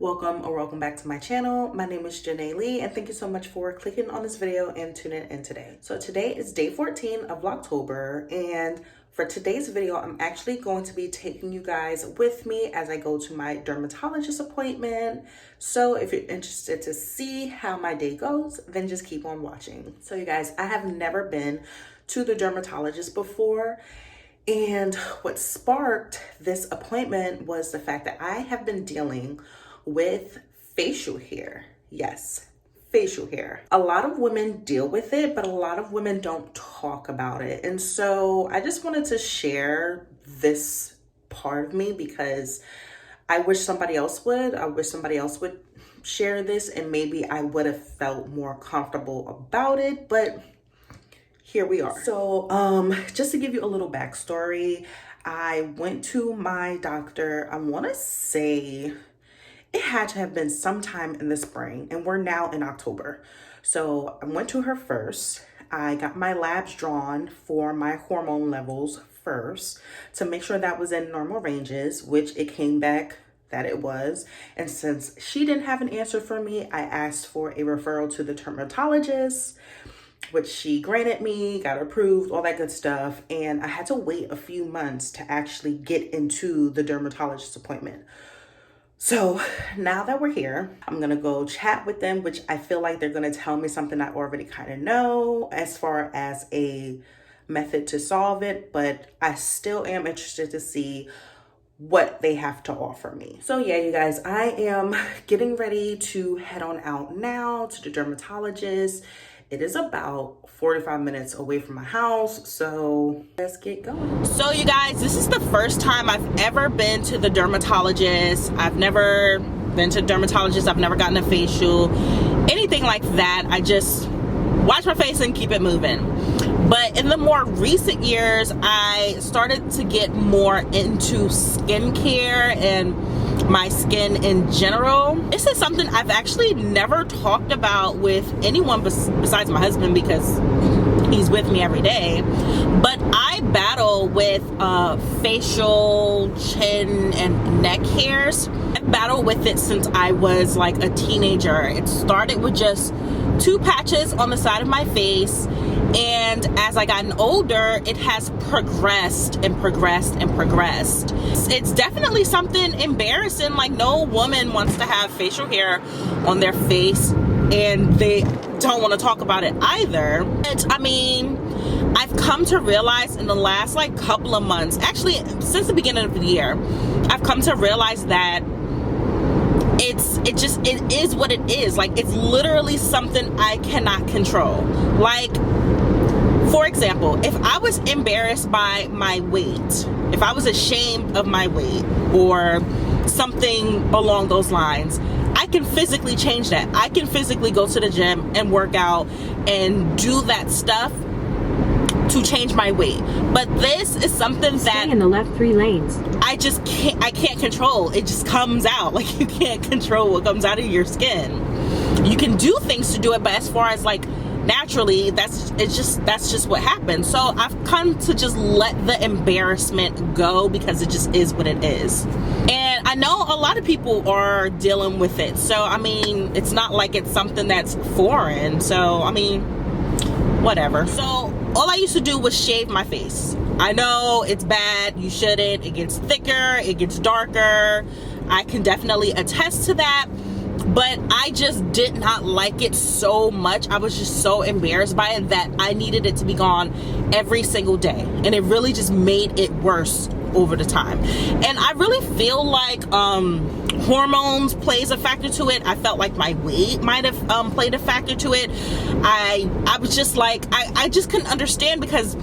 Welcome or welcome back to my channel. My name is Janae Lee and thank you so much for clicking on this video and tuning in today. So today is day 14 of Vlogtober, and for today's video, I'm actually going to be taking you guys with me as I go to my dermatologist appointment. So if you're interested to see how my day goes, then just keep on watching. So you guys, I have never been to the dermatologist before. And what sparked this appointment was the fact that I have been dealing with facial hair. Yes, facial hair. A lot of women deal with it, but a lot of women don't talk about it. And so I just wanted to share this part of me because I wish somebody else would. I wish somebody else would share this and maybe I would have felt more comfortable about it, but here we are. So just to give you a little backstory, I went to my doctor, I want to say it had to have been sometime in the spring, and we're now in October. So I went to her first. I got my labs drawn for my hormone levels first to make sure that was in normal ranges, which it came back that it was. And since she didn't have an answer for me, I asked for a referral to the dermatologist, which she granted me, got approved, all that good stuff. And I had to wait a few months to actually get into the dermatologist appointment. So now that we're here, I'm gonna go chat with them, which I feel like they're gonna tell me something I already kind of know as far as a method to solve it, but I still am interested to see what they have to offer me. So yeah, you guys, I am getting ready to head on out now to the dermatologist. It is about 45 minutes away from my house, so let's get going. So you guys, this is the first time I've ever been to the dermatologist. I've never been to a dermatologist. I've never gotten a facial, anything like that. I just wash my face and keep it moving. But in the more recent years, I started to get more into skincare and my skin in general. This is something I've actually never talked about with anyone besides my husband because he's with me every day. But I battle with facial, chin, and neck hairs. I've battled with it since I was like a teenager. It started with just 2 patches on the side of my face, and as I gotten older, it has progressed and progressed and progressed. It's definitely something embarrassing. Like, no woman wants to have facial hair on their face and they don't want to talk about it either. But I mean, I've come to realize in the last like couple of months, actually since the beginning of the year, I've come to realize that it is what it is. Like, it's literally something I cannot control. Like, for example, if I was embarrassed by my weight, if I was ashamed of my weight or something along those lines, I can physically change that. I can physically go to the gym and work out and do that stuff to change my weight. But this is something that stay in the left 3 lanes. I can't control. It just comes out. Like, you can't control what comes out of your skin. You can do things to do it, but as far as like naturally, that's just what happens. So I've come to just let the embarrassment go because it just is what it is. And I know a lot of people are dealing with it. So I mean, it's not like it's something that's foreign. So I mean, whatever. So all I used to do was shave my face. I know it's bad, you shouldn't. It gets thicker, it gets darker. I can definitely attest to that. But I just did not like it so much. I was just so embarrassed by it that I needed it to be gone every single day. And it really just made it worse over the time. And I really feel like hormones plays a factor to it. I felt like my weight might have played a factor to it. I was just like, I just couldn't understand because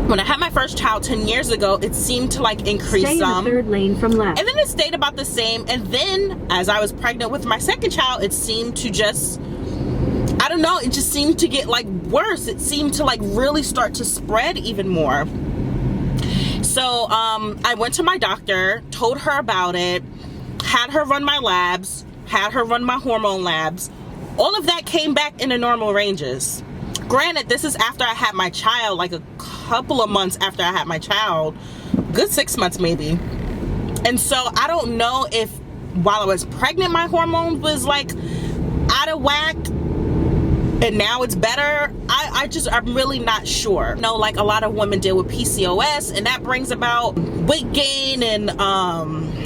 when I had my first child 10 years ago, it seemed to like increase Stay some. in the 3rd lane from left. And then it stayed about the same. And then as I was pregnant with my second child, it seemed to just, I don't know, it just seemed to get like worse. It seemed to like really start to spread even more. So I went to my doctor, told her about it, had her run my labs, had her run my hormone labs. All of that came back in the normal ranges. Granted, this is after I had my child, like a couple of months after I had my child, good 6 months maybe. And so I don't know if while I was pregnant my hormones was like out of whack and now it's better. I'm really not sure. Like a lot of women deal with PCOS and that brings about weight gain and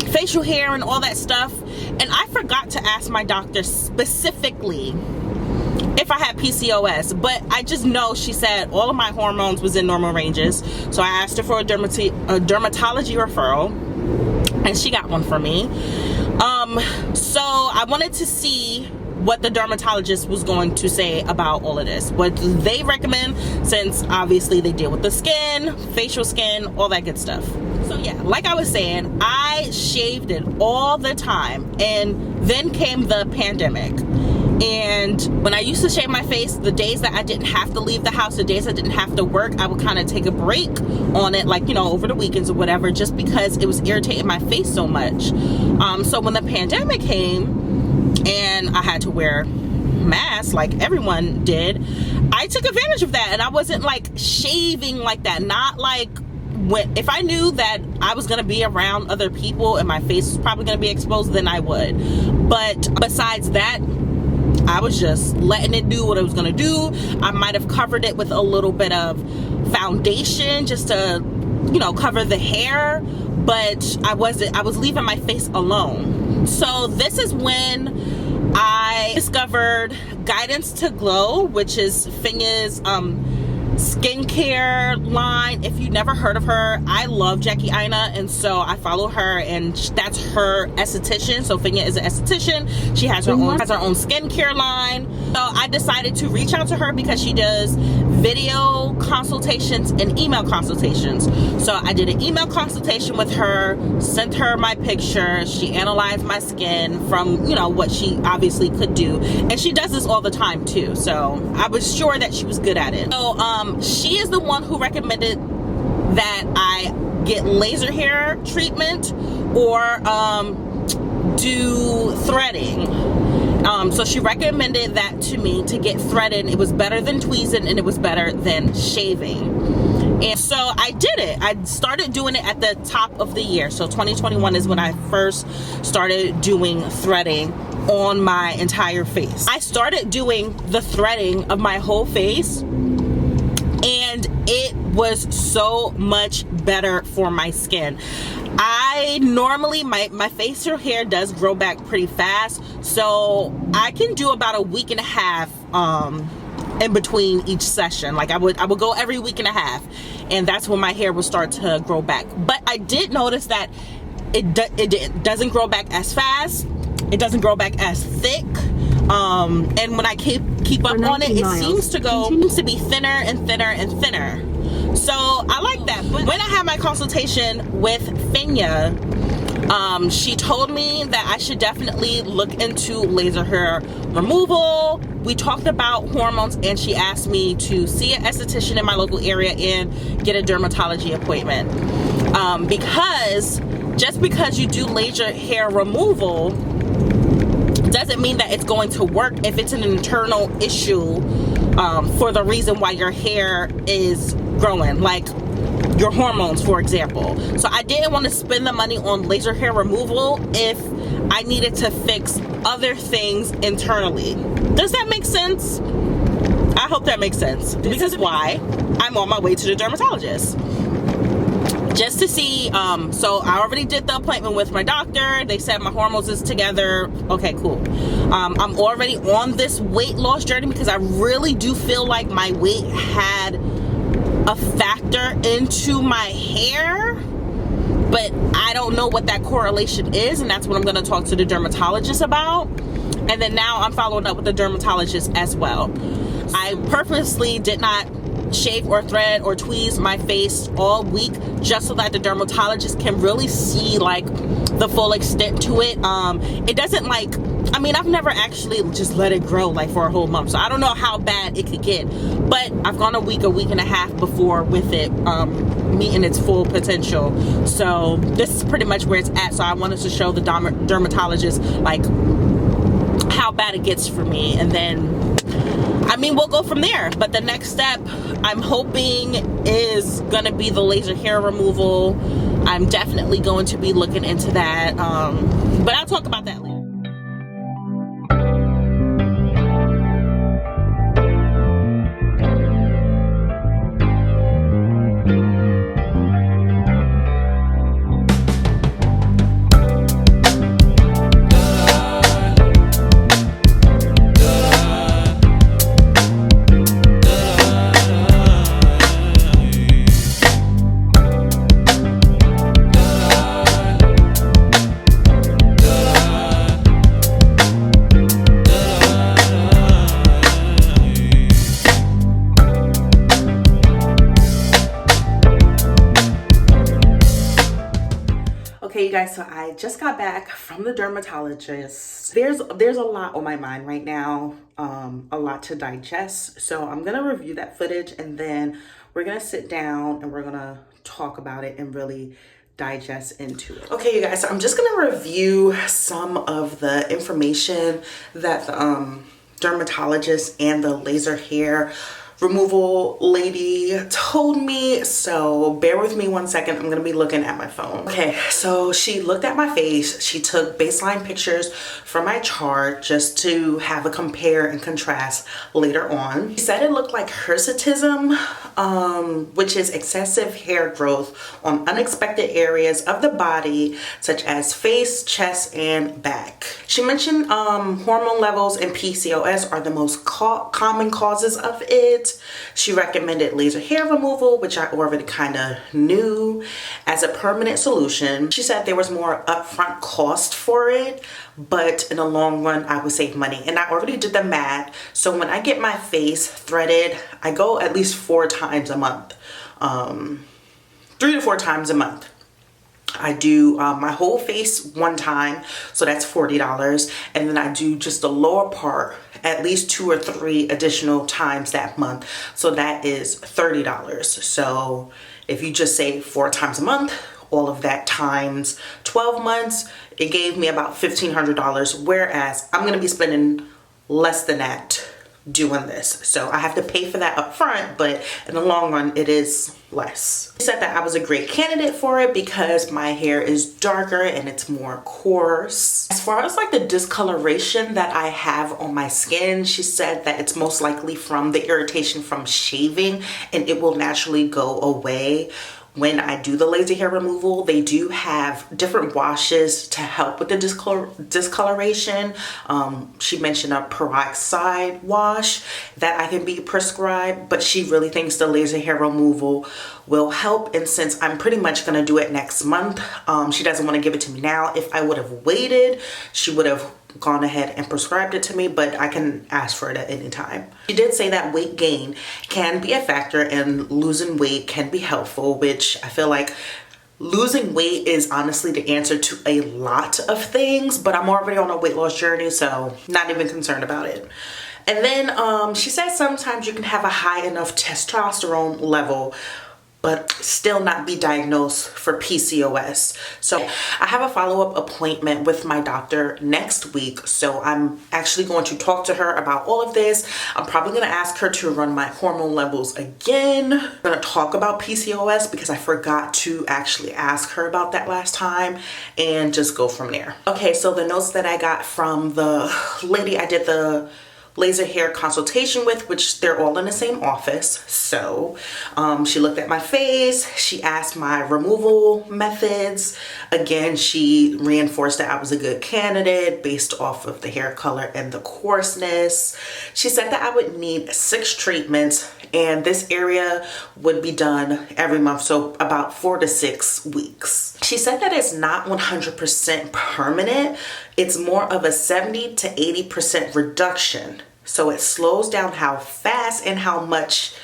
facial hair and all that stuff, and I forgot to ask my doctor specifically if I had PCOS, but I just know she said all of my hormones was in normal ranges. So I asked her for a dermatology referral, and she got one for me. So I wanted to see what the dermatologist was going to say about all of this, what they recommend, since obviously they deal with the skin, facial skin, all that good stuff. So yeah, like I was saying, I shaved it all the time, and then came the pandemic. And when I used to shave my face, the days that I didn't have to leave the house, the days I didn't have to work, I would kind of take a break on it, like, you know, over the weekends or whatever, just because it was irritating my face so much. So when the pandemic came and I had to wear masks like everyone did, I took advantage of that, and I wasn't like shaving like that. Not like if I knew that I was going to be around other people and my face was probably going to be exposed, then I would. But besides that, I was just letting it do what it was gonna do. I might have covered it with a little bit of foundation just to, you know, cover the hair, but I was leaving my face alone. So this is when I discovered Guidance to Glow, which is Finya's skincare line. If you've never heard of her, I love Jackie Aina, and so I follow her, and that's her esthetician. So Finya is an esthetician. She has her own skincare line. So I decided to reach out to her because she does video consultations and email consultations. So I did an email consultation with her, sent her my picture. She analyzed my skin from, you know, what she obviously could do, and she does this all the time too. So I was sure that she was good at it. So she is the one who recommended that I get laser hair treatment or do threading. So she recommended that to me, to get threading. It was better than tweezing, and it was better than shaving. And so I did it. I started doing it at the top of the year. So 2021 is when I first started doing threading on my entire face. I started doing the threading of my whole face, and it was so much better for my skin. I normally, my facial hair does grow back pretty fast, so I can do about a week and a half in between each session. Like I would go every week and a half, and that's when my hair will start to grow back. But I did notice that it doesn't grow back as fast, it doesn't grow back as thick, and when I keep up on it, it seems to be thinner and thinner and thinner. So I like that. But when I had my consultation with Finya, she told me that I should definitely look into laser hair removal. We talked about hormones, and she asked me to see an esthetician in my local area and get a dermatology appointment. Because just because you do laser hair removal doesn't mean that it's going to work if it's an internal issue for the reason why your hair is growing, like your hormones, for example. So I didn't want to spend the money on laser hair removal if I needed to fix other things internally. Does that make sense? I hope that makes sense. Because why? I'm on my way to the dermatologist just to see. So I already did the appointment with my doctor. They said my hormones is together. Okay, cool. I'm already on this weight loss journey because I really do feel like my weight had a factor into my hair, but I don't know what that correlation is, and that's what I'm going to talk to the dermatologist about. And then now I'm following up with the dermatologist as well. I purposely did not shave or thread or tweeze my face all week just so that the dermatologist can really see like the full extent to it. It doesn't like, I mean, I've never actually just let it grow like for a whole month, so I don't know how bad it could get, but I've gone a week and a half before with it meeting its full potential. So this is pretty much where it's at. So I wanted to show the dermatologist like how bad it gets for me, and then I mean, we'll go from there. But the next step, I'm hoping, is gonna be the laser hair removal. I'm definitely going to be looking into that. But I'll talk about that later. Okay, you guys, so I just got back from the dermatologist. There's a lot on my mind right now, a lot to digest. So I'm gonna review that footage and then we're gonna sit down and we're gonna talk about it and really digest into it. Okay, you guys, so I'm just gonna review some of the information that the dermatologist and the laser hair removal lady told me, so bear with me 1 second. I'm gonna be looking at my phone. Okay, so she looked at my face. She took baseline pictures from my chart just to have a compare and contrast later on. She said it looked like hirsutism, which is excessive hair growth on unexpected areas of the body, such as face, chest, and back. She mentioned hormone levels and PCOS are the most common causes of it. She recommended laser hair removal, which I already kind of knew, as a permanent solution. She said there was more upfront cost for it, but in the long run, I would save money. And I already did the math. So when I get my face threaded, I go at least 4 times a month, 3 to 4 times a month. I do my whole face 1 time, so that's $40, and then I do just the lower part at least 2 or 3 additional times that month, so that is $30. So if you just say 4 times a month, all of that times 12 months, it gave me about $1,500, whereas I'm gonna be spending less than that doing this. So I have to pay for that up front, but in the long run, it is less. She said that I was a great candidate for it because my hair is darker and it's more coarse. As far as like the discoloration that I have on my skin, she said that it's most likely from the irritation from shaving and it will naturally go away. When I do the laser hair removal, they do have different washes to help with the discoloration. She mentioned a peroxide wash that I can be prescribed, but she really thinks the laser hair removal will help. And since I'm pretty much gonna do it next month, she doesn't want to give it to me now. If I would have waited, she would have gone ahead and prescribed it to me, but I can ask for it at any time. She did say that weight gain can be a factor and losing weight can be helpful, which I feel like losing weight is honestly the answer to a lot of things, but I'm already on a weight loss journey, so not even concerned about it. And then she said sometimes you can have a high enough testosterone level but still not be diagnosed for PCOS. So I have a follow-up appointment with my doctor next week. So I'm actually going to talk to her about all of this. I'm probably gonna ask her to run my hormone levels again. I'm gonna talk about PCOS because I forgot to actually ask her about that last time and just go from there. Okay, so the notes that I got from the lady I did the laser hair consultation with, which they're all in the same office. So she looked at my face, she asked my removal methods. Again, she reinforced that I was a good candidate based off of the hair color and the coarseness. She said that I would need 6 treatments and this area would be done every month, so about 4 to 6 weeks. She said that it's not 100% permanent. It's more of a 70 to 80% reduction. So it slows down how fast and how much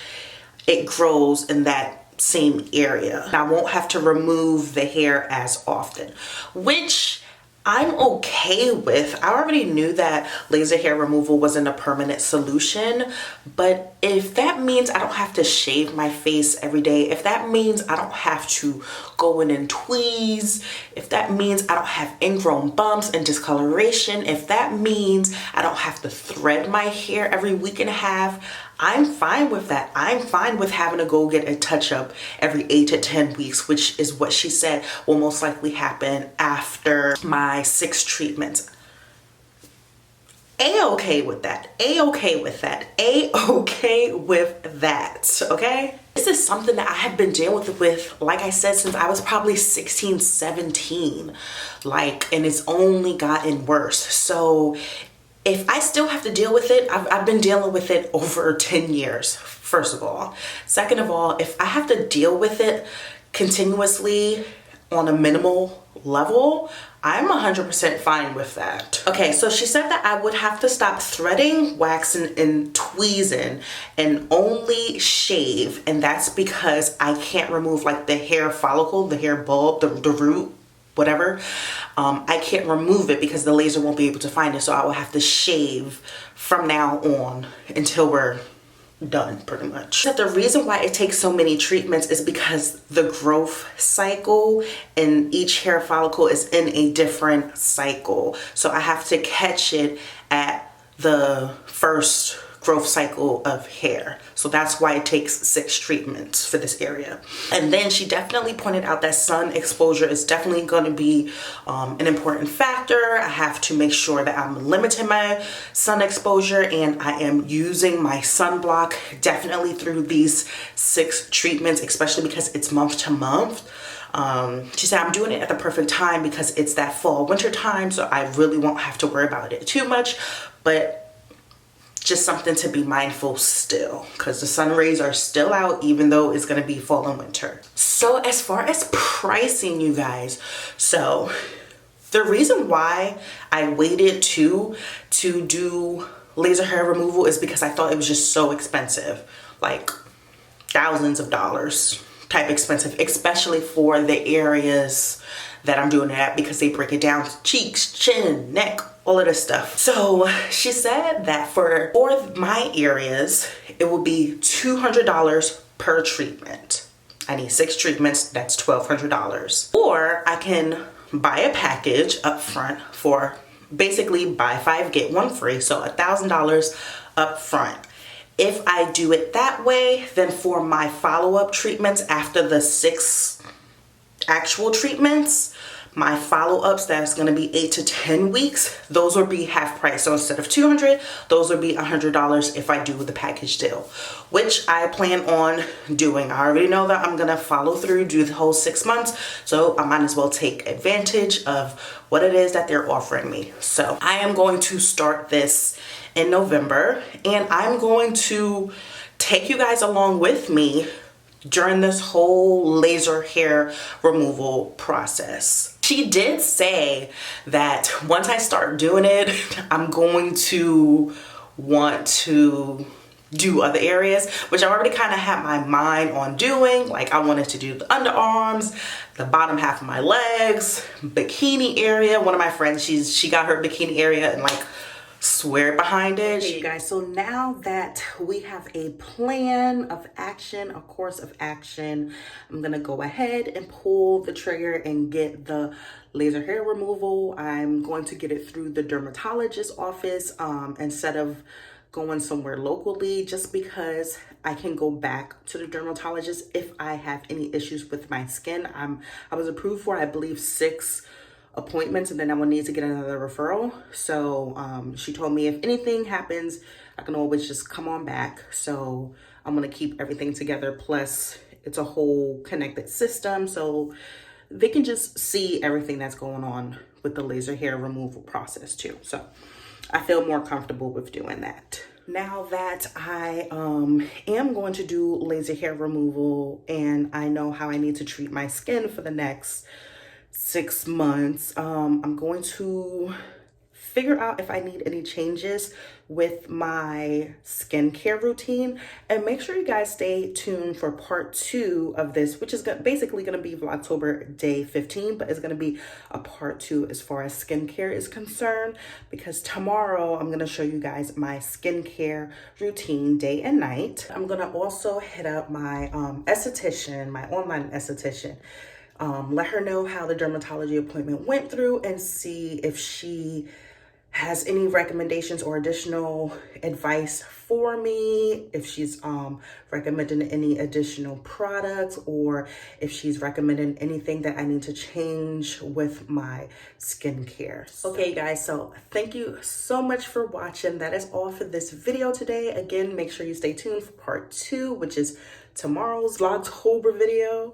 it grows in that same area. I won't have to remove the hair as often, which I'm okay with. I already knew that laser hair removal wasn't a permanent solution, but if that means I don't have to shave my face every day, if that means I don't have to go in and tweeze, if that means I don't have ingrown bumps and discoloration, if that means I don't have to thread my hair every week and a half, I'm fine with that. I'm fine with having to go get a touch-up every 8 to 10 weeks, which is what she said will most likely happen after my 6 treatments. A-okay with that. A-okay with that. A-okay with that. Okay? This is something that I have been dealing with, like I said, since I was probably 16, 17. Like, and it's only gotten worse. So if I still have to deal with it, I've been dealing with it over 10 years, first of all. Second of all, if I have to deal with it continuously on a minimal level, I'm 100% fine with that. Okay, so she said that I would have to stop threading, waxing, and tweezing and only shave. And that's because I can't remove like the hair follicle, the hair bulb, the root, whatever. I can't remove it because the laser won't be able to find it. So I will have to shave from now on until we're done, pretty much. But the reason why it takes so many treatments is because the growth cycle in each hair follicle is in a different cycle. So I have to catch it at the first growth cycle of hair. So that's why it takes 6 treatments for this area. And then she definitely pointed out that sun exposure is definitely going to be an important factor. I have to make sure that I'm limiting my sun exposure and I am using my sunblock definitely through these 6 treatments, especially because it's month to month. She said I'm doing it at the perfect time because it's that fall winter time, so I really won't have to worry about it too much. But just something to be mindful still, because the sun rays are still out even though it's going to be fall and winter. So as far as pricing, you guys, so the reason why I waited to do laser hair removal is because I thought it was just so expensive, like thousands of dollars type expensive, especially for the areas that I'm doing it at, because they break it down to cheeks, chin, neck, all of this stuff. So she said that for my areas, it will be $200 per treatment. I need 6 treatments, that's $1,200. Or I can buy a package up front for basically buy 5, get 1 free, so $1,000 up front. If I do it that way, then for my follow-up treatments after the 6 actual treatments, my follow-ups, that's going to be 8 to 10 weeks, those will be half price. So instead of $200, those will be $100 if I do the package deal, which I plan on doing. I already know that I'm going to follow through, do the whole 6 months, so I might as well take advantage of what it is that they're offering me. So I am going to start this in November, and I'm going to take you guys along with me during this whole laser hair removal process. She did say that once I start doing it, I'm going to want to do other areas, which I already kind of had my mind on doing. Like I wanted to do the underarms, the bottom half of my legs, bikini area. One of my friends, she got her bikini area and like swear behind it. Okay, you guys, so now that we have a plan of action, a course of action, I'm gonna go ahead and pull the trigger and get the laser hair removal. I'm going to get it through the dermatologist office instead of going somewhere locally, just because I can go back to the dermatologist if I have any issues with my skin. I was approved for, I believe, 6 appointments, and then I will need to get another referral. So she told me if anything happens, I can always just come on back. So I'm gonna keep everything together, plus it's a whole connected system, so they can just see everything that's going on with the laser hair removal process too. So I feel more comfortable with doing that. Now that I am going to do laser hair removal and I know how I need to treat my skin for the next 6 months, I'm going to figure out if I need any changes with my skincare routine, and make sure you guys stay tuned for part 2 of this, which is basically going to be Vlogtober day 15, but it's going to be a part 2 as far as skincare is concerned, because tomorrow I'm going to show you guys my skincare routine day and night. I'm going to also hit up my esthetician, my online esthetician, let her know how the dermatology appointment went through and see if she has any recommendations or additional advice for me, if she's recommending any additional products, or if she's recommending anything that I need to change with my skincare. Okay guys, so thank you so much for watching. That is all for this video today. Again, make sure you stay tuned for part 2, which is tomorrow's Vlogtober video.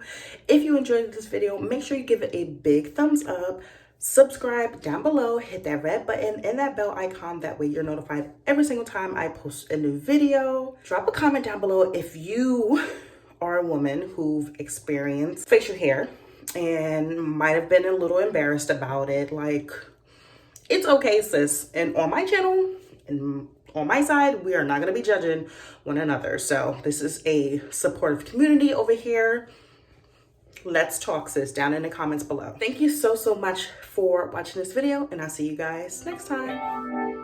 If you enjoyed this video, make sure you give it a big thumbs up. Subscribe down below, hit that red button and that bell icon. That way you're notified every single time I post a new video. Drop a comment down below if you are a woman who've experienced facial hair and might have been a little embarrassed about it. Like, it's okay, sis. And on my channel and on my side, we are not going to be judging one another. So this is a supportive community over here. Let's talk, sis, down in the comments below. Thank you so much for watching this video, and I'll see you guys next time.